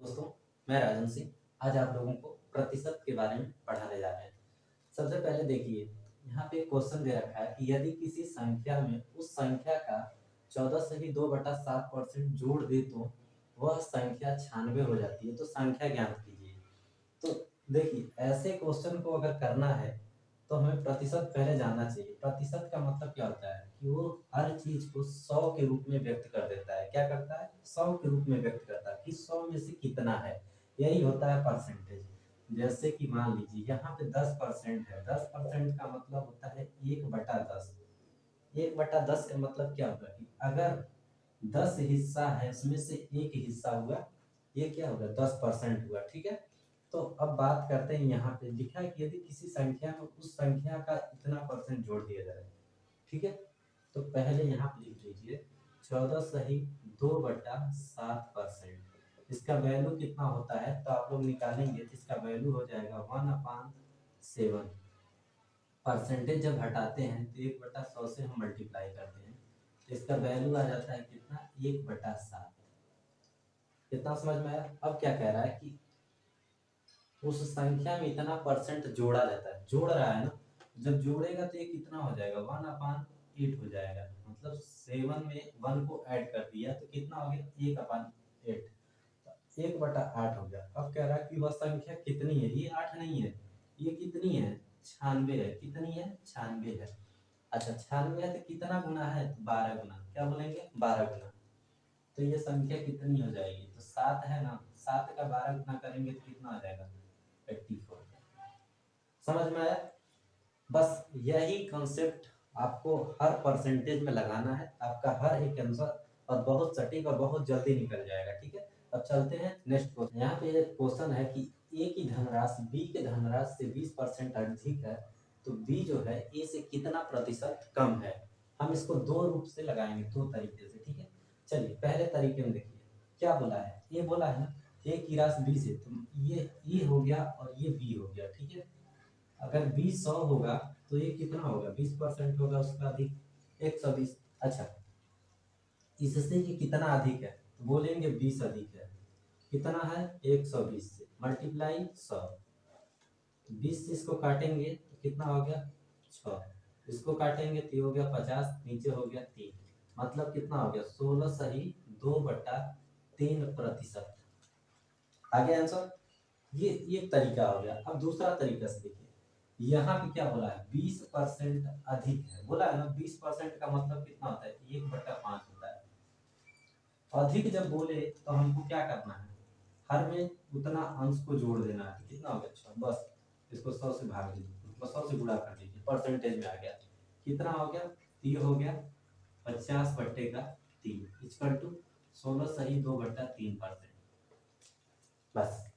दोस्तों, मैं राजन सिंह आज आप लोगों को प्रतिशत के बारे में पढ़ाने जा रहे हैं। सबसे पहले देखिए, यहाँ पे क्वेश्चन दे रखा है कि यदि किसी संख्या में उस संख्या का 14 से ही 2/7% जोड़ दे तो वह संख्या 96 हो जाती है। तो संख्या ज्ञात कीजिए। तो देखिए, ऐसे क्वेश्चन को अगर करना है तो हमें प्रतिशत पहले जानना चाहिए। प्रतिशत का मतलब क्या होता है कि वो हर चीज को 100 के रूप में व्यक्त कर देता है। क्या करता है? 100 के रूप में व्यक्त करता है कि 100 में से कितना है। यही होता है परसेंटेज। जैसे कि मान लीजिए यहाँ पे 10% है। 10% का मतलब होता है 1/10। 1/10 का मतलब क्या होगा कि अगर 10 हिस्सा है उसमें से एक हिस्सा हुआ, ये क्या होगा? 10% हुआ। ठीक है। तो अब बात करते हैं, यहाँ पे लिखा है कि यदि किसी संख्या में उस संख्या का इतना परसेंट जोड़ दिया जाए। ठीक है। तो पहले यहाँ पे लिख लीजिए 14 सही 2/7%। इसका वैल्यू कितना होता है तो आप लोग निकालेंगे तो इसका वैल्यू हो जाएगा 1/7। परसेंटेज जब हटाते हैं तो 1/100 से हम मल्टीप्लाई करते हैं तो इसका वैल्यू आ जाता है कितना? 1/7। कितना समझ में आया? अब क्या कह रहा है कि उस संख्या में इतना परसेंट जोड़ा जाता है। जोड़ रहा है ना, जब जोड़ेगा तो ये कितना हो जाएगा? 1/8 हो जाएगा। मतलब 7 में 1 को ऐड कर दिया तो कितना हो गया? 1/8। 1/8 हो गया। अब कह रहा है कि वह संख्या कितनी है। ये 8 नहीं है, ये कितनी है? 96 है। कितनी है? 96 है। अच्छा, 96 है तो कितना गुना है? तो 12 गुना। क्या बोलेंगे? 12 गुना। तो ये संख्या कितनी हो जाएगी? तो 7 है ना, 7 का 12 गुना करेंगे तो कितना आ जाएगा? 84। समझ में आया? बस यही कॉन्सेप्ट आपको हर परसेंटेज में लगाना है। आपका हर एक आंसर और बहुत सटीक और बहुत जल्दी निकल जाएगा। ठीक है। अब चलते हैं नेक्स्ट क्वेश्चन। यहाँ पे एक क्वेश्चन है कि ए की धनराशि बी के धनराशि से 20% अधिक है तो बी जो है ए से कितना प्रतिशत कम है। हम इसको दो रूप से लगाएंगे, दो तरीके से। ठीक है। चलिए पहले तरीके में देखिए क्या बोला है। ए बोला है ना, ए की राशि बी से, तो ये ए हो गया और ये बी हो गया। ठीक है। अगर 20 100 होगा तो ये कितना होगा? 20% होगा उसका अधिक, 120। अच्छा, इससे ये कितना अधिक है तो बोलेंगे 20 अधिक है। कितना है? 120 से मल्टीप्लाई 100। 20 से इसको काटेंगे तो कितना हो गया? 6। इसको काटेंगे तो ये हो गया 50, नीचे हो गया 3। मतलब कितना हो गया? 16 सही 2/3%। आगे आंसर। ये एक तरीका हो गया। अब दूसरा तरीका से देखिए, यहाँ पे क्या बोला है? 20% अधिक है। बोला है ना, 20% का मतलब कितना होता है? 1/5 होता है। अधिक जब बोले तो हमको क्या करना है? हर में उतना अंश को जोड़ देना है। कितना हो गया? 6। बस इसको 100 से भाग दीजिए, मतलब 100 से गुणा कर दीजिए, परसेंटेज में आ गया। कितना हो गया? तो ये हो गया 50/3 इक्वल टू 16 सही 2/3%। बस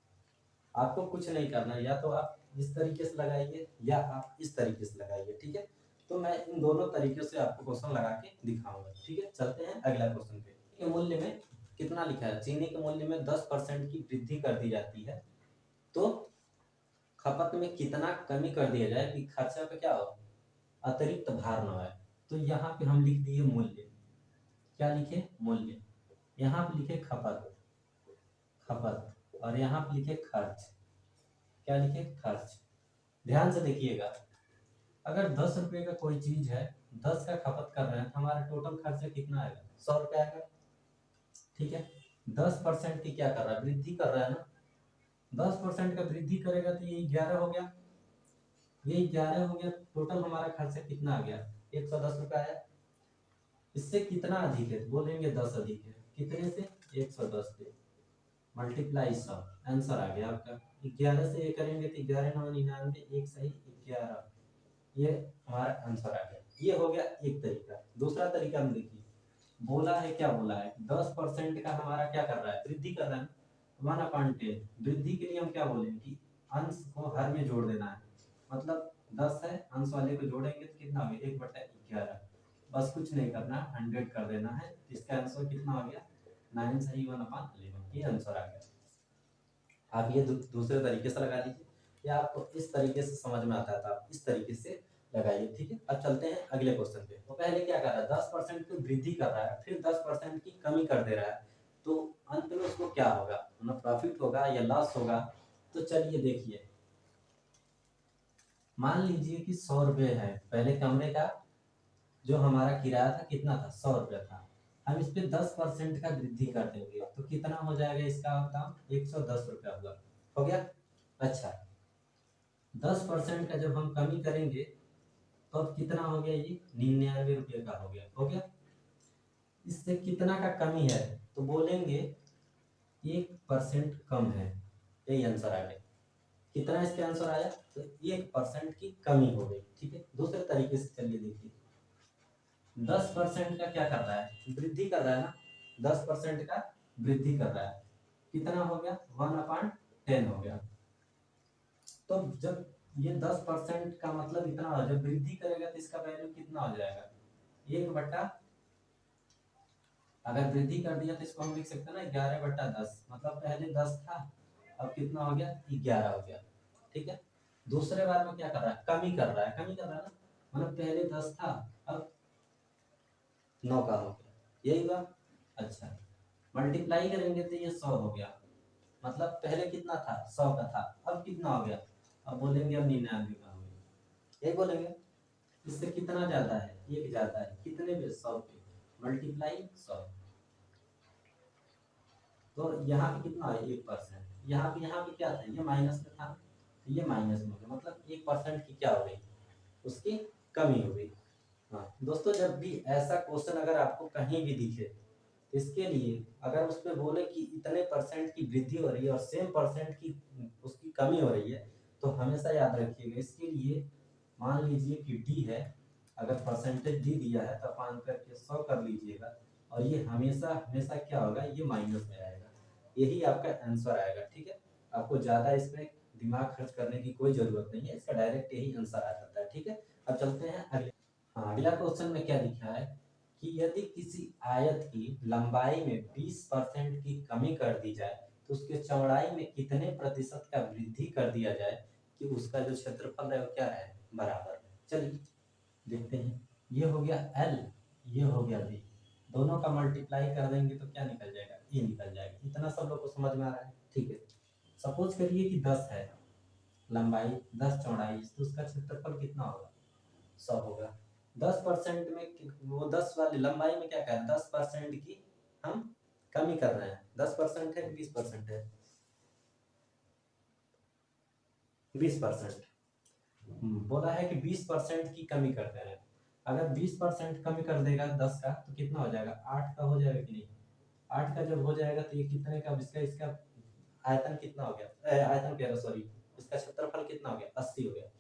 आपको कुछ नहीं करना, या तो आप इस तरीके से लगाइए या आप इस तरीके से लगाइए। ठीक है। तो मैं इन दोनों तरीके से आपको क्वेश्चन लगा के दिखाऊंगा। ठीक है। चलते हैं अगला क्वेश्चन पे। के मूल्य में कितना लिखा है? चीनी के मूल्य में 10% की वृद्धि कर दी जाती है तो खपत में कितना कमी कर दिया जाए कि खर्चा पे क्या हो? अतिरिक्त भार न आए। तो यहाँ पे हम लिख दिए मूल्य। क्या लिखे? मूल्य। यहाँ पे लिखे खपत। खपत और यहाँ पे लिखे खर्च। क्या लिखे? खर्च। ध्यान से देखिएगा, अगर 10 रुपए का कोई चीज है, 10 का खपत कर रहे हैं तो हमारा टोटल खर्चा कितना आएगा? 100 रुपया आएगा। ठीक है। 10% की क्या कर रहा है? वृद्धि कर रहा है ना। 10% का वृद्धि करेगा तो ये 11 हो गया। ये 11 हो गया। टोटल हमारा खर्चा कितना आ गया? 110 रुपया आया। इससे कितना अधिक है? बोलेंगे 10 अधिक है। कितने से? 110 से मल्टीप्लाई 100। आंसर आ गया आपका। 11 से ये करेंगे तो 11×9=99, 1 सही 11। ये हमारा आंसर आ गया। ये हो गया एक तरीका। दूसरा तरीका हम देखिए, बोला है क्या? बोला है 10% का हमारा क्या कर रहा है? वृद्धि कर रहा है। 1/10 वृद्धि के लिए हम क्या बोलेंगे कि अंश को हर में जोड़ देना है। मतलब 10 है, अंश वाले को जोड़ेंगे तो कितना हो गया? 1/11। बस कुछ नहीं करना, 100 कर देना है। इसका आंसर कितना हो गया? 9 सही 1/11। ये आंसर आ गया। आप ये दूसरे तरीके से लगा लीजिए, या आपको इस तरीके से समझ में आता है तो आप इस तरीके से लगाइए। ठीक है। अब चलते हैं अगले क्वेश्चन पे। तो पहले क्या कर रहा है? 10% की वृद्धि कर रहा है, फिर 10% की कमी कर दे रहा है। तो अंत में उसको क्या होगा, ना प्रॉफिट होगा या लॉस होगा। तो चलिए देखिए, मान लीजिए कि 100 रुपये है, पहले कमरे का जो हमारा किराया था कितना था, 100 रुपया था। हम इस पे 10% का वृद्धि कर देंगे तो कितना हो जाएगा इसका दाम, 110 रुपया हुआ, हो गया। अच्छा, 10% का जब हम कमी करेंगे तो अब कितना हो गया, ये 99 रुपये का हो गया, हो गया। इससे कितना का कमी है, तो बोलेंगे 1% कम है, यही आंसर आ गया। कितना इसका आंसर आया, तो 1% की कमी हो गई, ठीक है। दूसरे तरीके से चलिए देखिए, 10% का क्या कर रहा है, वृद्धि कर रहा है ना, 10% का वृद्धि कर रहा है, कितना हो गया, 1/10 हो गया। तो जब ये 10% का मतलब इतना हो, जब वृद्धि करेगा तो इसका वैल्यू कितना हो जाएगा, 1/, अगर वृद्धि कर दिया तो इसको हम लिख सकते हैं ना 11/10, मतलब पहले 10 था, अब कितना हो गया, 11 हो गया, ठीक है। दूसरे बार में क्या कर रहा है, कमी कर रहा है, कमी कर रहा है ना, मतलब पहले 10 था, अब 9 का हो गया, यही हुआ। अच्छा, मल्टीप्लाई करेंगे तो ये 100 हो गया, मतलब पहले कितना था, 100 का था, अब कितना हो गया, अब बोलेंगे अब 99 का हो गया, यही बोलेंगे। इससे कितना ज्यादा है, एक ज्यादा है, कितने पे, 100 पे, मल्टीप्लाई 100। तो यहाँ पे कितना है, 1%, यहाँ पे क्या था, ये माइनस में था, तो ये माइनस में हो गया, मतलब 1% की क्या हो गई, उसकी कमी हो गई। हाँ दोस्तों, जब भी ऐसा क्वेश्चन अगर आपको कहीं भी दिखे, इसके लिए अगर उस पे बोले कि इतने परसेंट की वृद्धि हो रही है और सेम परसेंट की उसकी कमी हो रही है, तो हमेशा याद रखिएगा, इसके लिए मान लीजिए कि डी है, अगर परसेंटेज डी दिया है तो आप करके 100 कर लीजिएगा, और ये हमेशा हमेशा क्या होगा, ये माइनस में आएगा, यही आपका आंसर आएगा, ठीक है। आपको ज़्यादा इसमें दिमाग खर्च करने की कोई ज़रूरत नहीं है, इसका डायरेक्ट यही आंसर आ जाता है, ठीक है। अब चलते हैं अगले। हाँ, अगला क्वेश्चन में क्या लिखा है कि यदि किसी आयत की लंबाई में 20% की कमी कर दी जाए तो उसके चौड़ाई में कितने प्रतिशत का वृद्धि कर दिया जाए कि उसका जो क्षेत्रफल है वो क्या है, बराबर है। चलिए देखते हैं, ये हो गया L, ये हो गया B, दोनों का मल्टीप्लाई कर देंगे तो क्या निकल जाएगा, ये निकल जाएगा। इतना सब लोग को समझ में आ रहा है, ठीक है। सपोज करिए कि 10 है लंबाई, 10 चौड़ाई, तो उसका क्षेत्रफल कितना होगा, 100 होगा। 10% में वो 10 वाली लंबाई में क्या कर रहे हैं, 10% की हम कमी कर रहे हैं, 10% है 20% है, 20% बोला है कि 20% की कमी करते हैं। अगर 20% कमी कर देगा 10 का तो कितना हो जाएगा, 8 का हो जाएगा कि नहीं, 8 का जब हो जाएगा तो ये कितने का, इसका इसका आयतन कितना हो गया, आयतन कह रहा सॉरी, इसका क्षेत्रफल कितना हो गया, 80 हो गया।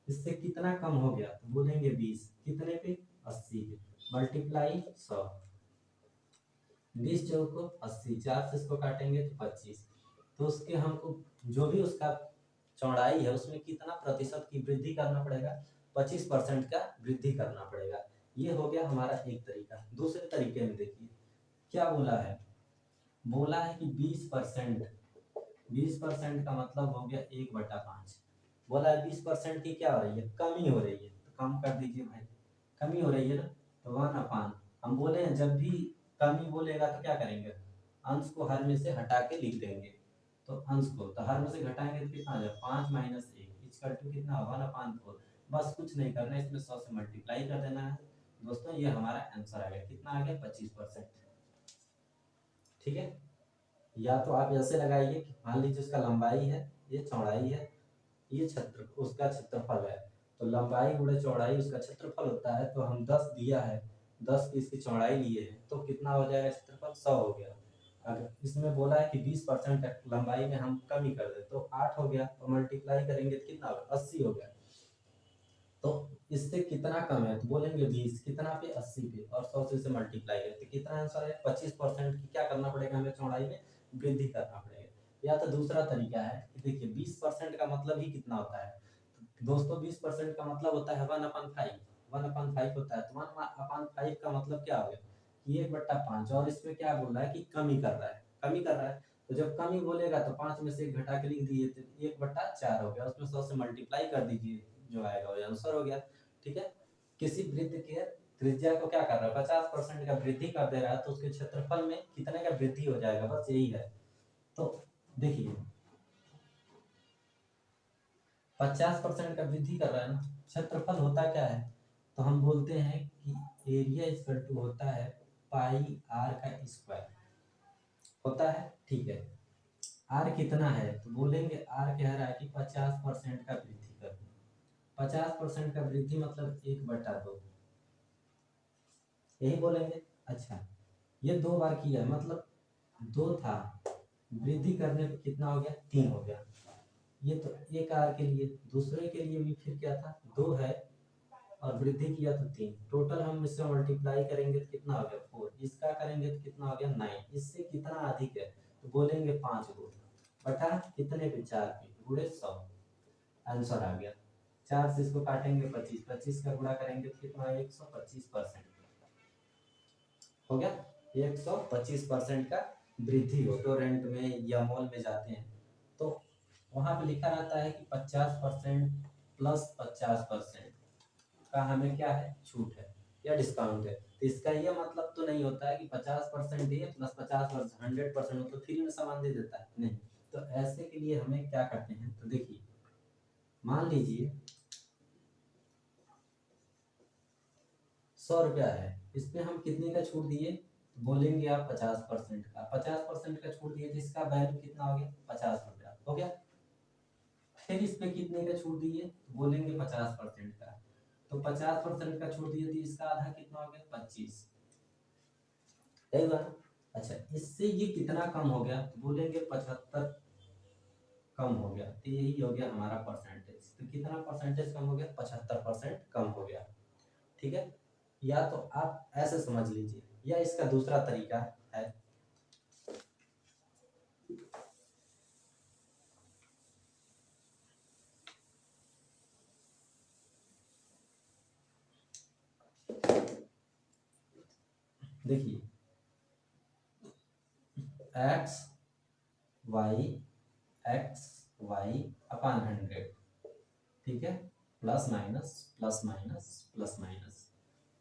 इससे कितना कम हो गया, तो बोलेंगे 20, कितने पे, 80 पे, मल्टीप्लाई 100, 20 चौको 80, 4 से इसको काटेंगे तो 25, तो उसके हमको जो भी उसका चौड़ाई है उसमें कितना प्रतिशत की वृद्धि करना पड़ेगा, 25% का वृद्धि करना पड़ेगा। ये हो गया हमारा एक तरीका। दूसरे तरीके में देखिए क्या बोला है, बोला है कि 20%, 20% का मतलब हो गया 1/5, बोला है 20% की क्या हो रही है, कमी हो रही है, तो कम कर दीजिए भाई, कमी हो रही है ना, तो 1/, हम बोले हैं जब भी कमी बोलेगा तो क्या करेंगे, अंश को हर में से हटा के लिख देंगे, तो अंश को तो हर में से घटाएंगे तो कितना आ जाए, 5 - 1 इक्वल टू कितना, 1/4। बस कुछ नहीं करना है, इसमें 100 से मल्टीप्लाई कर देना है दोस्तों, ये हमारा आंसर आ गया, कितना आ गया, 25%, ठीक है। या तो आप ऐसे लगाइए कि मान लीजिए उसका लंबाई है, ये चौड़ाई है, ये क्षेत्र उसका क्षेत्रफल है, तो लंबाई गुणे चौड़ाई उसका क्षेत्रफल होता है, तो हम 10 दिया है, 10 की इसकी चौड़ाई लिए हैं तो कितना हो जाएगा क्षेत्रफल, 100 हो गया। अगर इसमें बोला है कि 20% लंबाई में हम कमी कर दे तो 8 हो गया, तो मल्टीप्लाई करेंगे तो कितना होगा, 80 हो गया। तो इससे कितना कम है, तो बोलेंगे 20, कितना पे, 80 पे, और 100 से इसे मल्टीप्लाई करते कितना आंसर है, 25% की क्या करना पड़ेगा, हमें चौड़ाई में वृद्धि करना पड़ेगा। या तो दूसरा तरीका है कि देखिए 20% का मतलब ही कितना होता है, तो दोस्तों 20% का मतलब होता है 1/5, 1/5 होता है, तो 1/5 का मतलब क्या हो गया कि 1/5, और इसमें क्या बोल रहा है कि कमी कर रहा है, कमी कर रहा है, तो जब कमी बोलेगा तो 5 में से 1 घटा के लिख दिए तो 1/4 हो गया, उसमें 100 से मल्टीप्लाई कर दीजिए, जो आएगा वो आंसर हो गया, ठीक है। किसी वृत्त के त्रिज्या को क्या कर रहा है, 50% का वृद्धि कर दे रहा है, तो उसके क्षेत्रफल में कितने का वृद्धि हो जाएगा, बस यही है। तो देखिए 50% का वृद्धि कर रहा है ना, क्षेत्रफल होता क्या है, तो हम बोलते हैं कि एरिया इक्वल टू होता है पाई आर का स्क्वायर होता है, ठीक है। आर कितना है, तो बोलेंगे आर कह रहा है कि 50% का वृद्धि कर दो। 50% का वृद्धि मतलब 1/2, यही बोलेंगे। अच्छा, ये 2 बार किया मतलब 2 था, वृद्धि करने पे कितना हो गया, 3 हो गया। ये तो एक आर के लिए, दूसरे के लिए भी फिर क्या था, 2 है और वृद्धि किया तो 3, टोटल हम इससे मल्टीप्लाई करेंगे तो कितना हो गया 4, इसका करेंगे तो कितना हो गया 9, इससे कितना अधिक है, तो बोलेंगे 5 गुना बटा कितने पे, 4 पे, गुणे 100, आंसर आ गया। 4 से इसको काटेंगे 25, 25 का गुणा करेंगे तो कितना, 125% हो गया। 125% का वृद्धि हो, तो रेंट में या मॉल में जाते हैं तो वहां पे लिखा रहता है कि 50% प्लस 50% का हमें क्या है, छूट है या डिस्काउंट है। तो इसका यह मतलब तो नहीं होता है कि 50% दिए प्लस 50% 100% हो तो फ्री में सामान दे देता है, नहीं। तो ऐसे के लिए हमें क्या करते हैं, तो देखिए मान लीजिए 100 रुपया है, इसमें हम कितने का छूट दिए, तो बोलेंगे आप 50% का, 50% का छूट दिए जिसका वैल्यू कितना हो गया, 50 रुपया हो गया। फिर इस पे कितने का छूट दिए, तो बोलेंगे 50% का, तो 50% का छूट दिए तो इसका आधा कितना हो गया, 25, सही बात। अच्छा, इससे ये कितना कम हो गया, तो बोलेंगे 75 कम हो गया, तो यही हो गया हमारा परसेंटेज। तो कितना परसेंटेज कम हो गया, 75% कम हो गया, ठीक है। या तो आप ऐसे समझ लीजिए, या इसका दूसरा तरीका है, देखिए एक्स वाई अपान 100, ठीक है, plus minus plus minus plus minus.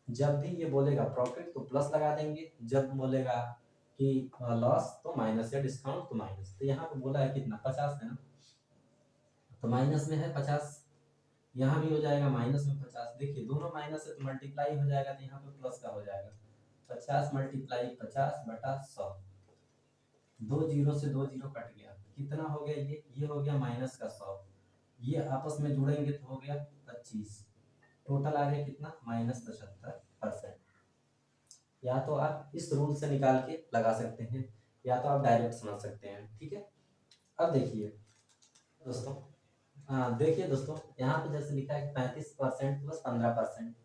जब भी ये बोलेगा प्रॉफिट तो प्लस लगा देंगे, जब बोलेगा कि लॉस तो माइनस या डिस्काउंट तो माइनस। तो यहाँ पे बोला है कितना, 50 है ना, तो माइनस में है 50, यहाँ भी हो जाएगा माइनस में 50। देखिए दोनों माइनस है तो मल्टीप्लाई हो जाएगा, तो यहाँ पे प्लस का हो जाएगा, 50 मल्टीप्लाई 50 बटा 100, 2 जीरो से 2 जीरो कट गया, कितना हो गया, ये हो गया माइनस का 100, ये आपस में जुड़ेंगे तो हो गया 25, टोटल आ गया कितना, -75%। या तो आप इस रूल से निकाल के लगा सकते हैं, या तो आप डायरेक्ट समझ सकते हैं, ठीक है। अब देखिए दोस्तों, हाँ देखिए दोस्तों, यहाँ पे जैसे लिखा है 35% प्लस 15%,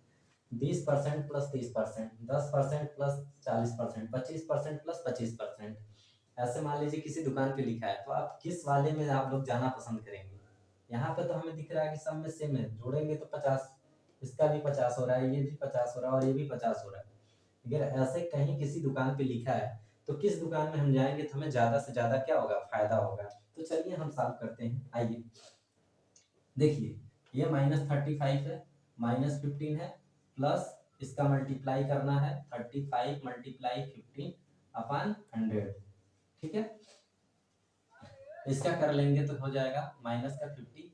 20% प्लस 30%, 10% प्लस 40%, 25% प्लस 25%। ऐसे मान लीजिए किसी दुकान पे लिखा है, तो आप किस वाले में आप लोग जाना पसंद करेंगे। यहाँ पे तो हमें दिख रहा है कि सब में सेम है, जोड़ेंगे तो 50, इसका भी 50 हो रहा है, ये भी 50 हो रहा है और ये भी 50 हो रहा है। अगर ऐसे कहीं किसी दुकान पे लिखा है तो किस दुकान में हम जाएंगे तो हमें ज्यादा से ज्यादा क्या होगा, फायदा होगा। तो चलिए हम सॉल्व करते हैं, आइए देखिए, ये -35 है, -15 है, प्लस इसका मल्टीप्लाई करना है 35 मल्टीप्लाई 15 अपान 100, ठीक है। इसका कर लेंगे तो हो जाएगा माइनस का 50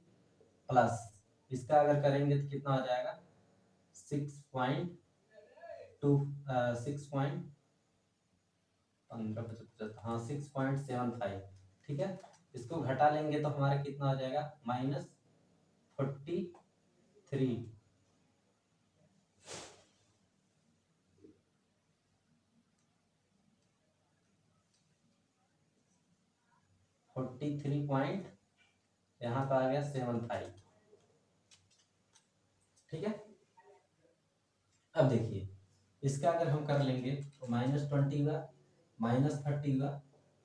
प्लस इसका अगर करेंगे तो कितना हो जाएगा 6.2 6.15 हाँ 6.75, ठीक है। इसको घटा लेंगे तो हमारा कितना हो जाएगा -43, 43 पॉइंट यहाँ पर आ गया 75, ठीक है। अब देखिए इसका अगर हम कर लेंगे तो -20 हुआ, -30 हुआ,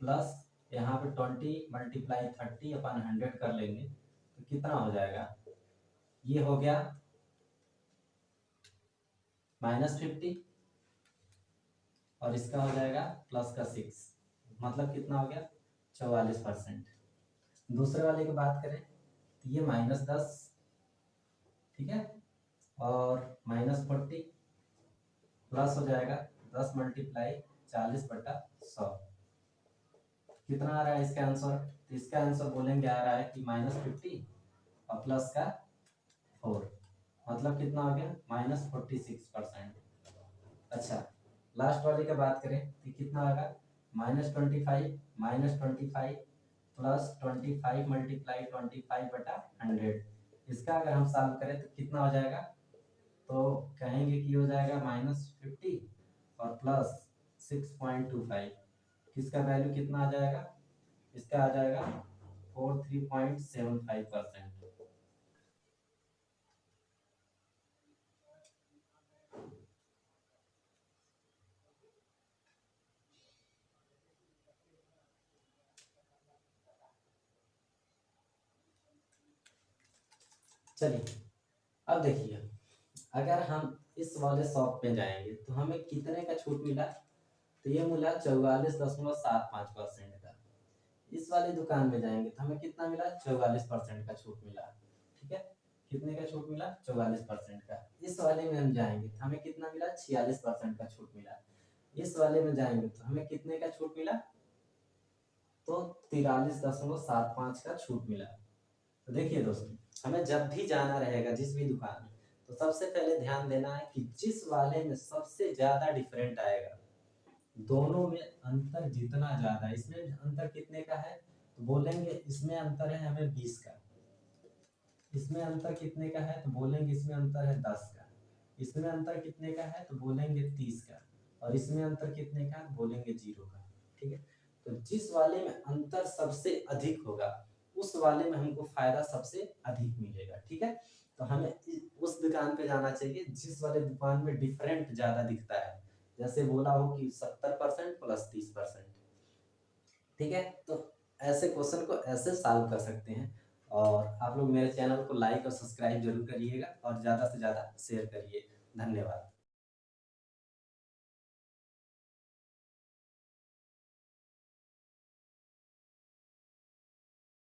प्लस यहाँ पे 20 मल्टीप्लाई 30 अपान 100 कर लेंगे तो कितना हो जाएगा, ये हो गया -50 और इसका हो जाएगा प्लस का 6, मतलब कितना हो गया 44%। दूसरे वाले की बात करें तो ये -10, ठीक है, और -40 प्लस हो जाएगा 10 मल्टीप्लाई 40/100। कितना आ रहा है इसका आंसर? तो इसका आंसर बोलेंगे आ रहा है कि -50 और प्लस का 4, मतलब कितना हो गया -46%। अच्छा, लास्ट वाले की बात करें तो कितना आएगा -25 प्लस 25 मल्टीप्लाई 25/100। इसका अगर हम सॉल्व करें तो कितना हो जाएगा? तो कहेंगे कि हो जाएगा -50 और प्लस 6.25। किसका वैल्यू कितना आ जाएगा? इसका आ जाएगा 43.75%। चलिए अब देखिए, अगर हम इस वाले शॉप पे जाएंगे तो हमें कितने का छूट मिला? तो ये मिला 44.75% का। इस वाली दुकान में जाएंगे तो हमें कितना मिला? 44% का छूट मिला। ठीक है, कितने का छूट मिला? 44% का। इस वाले में हम जाएंगे तो हमें कितना मिला? 46% का छूट मिला। इस वाले में जाएंगे तो हमें कितने का छूट मिला? तो 43.75 का छूट मिला। तो देखिए दोस्तों, हमें जब भी जाना रहेगा जिस भी दुकान में, तो सबसे पहले ध्यान देना है कि जिस वाले में सबसे ज्यादा डिफरेंट आएगा, दोनों में अंतर जितना ज्यादा, इसमें अंतर कितने का है? तो बोलेंगे इसमें अंतर है हमें 20 का। इसमें अंतर कितने का है? तो बोलेंगे इसमें अंतर है 10 का। इसमें अंतर कितने का है? तो बोलेंगे 30 का। और इसमें अंतर कितने का है? तो बोलेंगे 0 का। ठीक है, तो जिस वाले में अंतर सबसे अधिक होगा उस वाले में हमको फायदा सबसे अधिक मिलेगा। ठीक है, तो हमें उस दुकान पे जाना चाहिए जिस वाले दुकान में डिफरेंट ज्यादा दिखता है। जैसे बोला हो कि 70% प्लस 30%। ठीक है, तो ऐसे क्वेश्चन को ऐसे सॉल्व कर सकते हैं। और आप लोग मेरे चैनल को लाइक और सब्सक्राइब जरूर करिएगा और ज़्यादा से ज़्यादा शेयर करिए। धन्यवाद।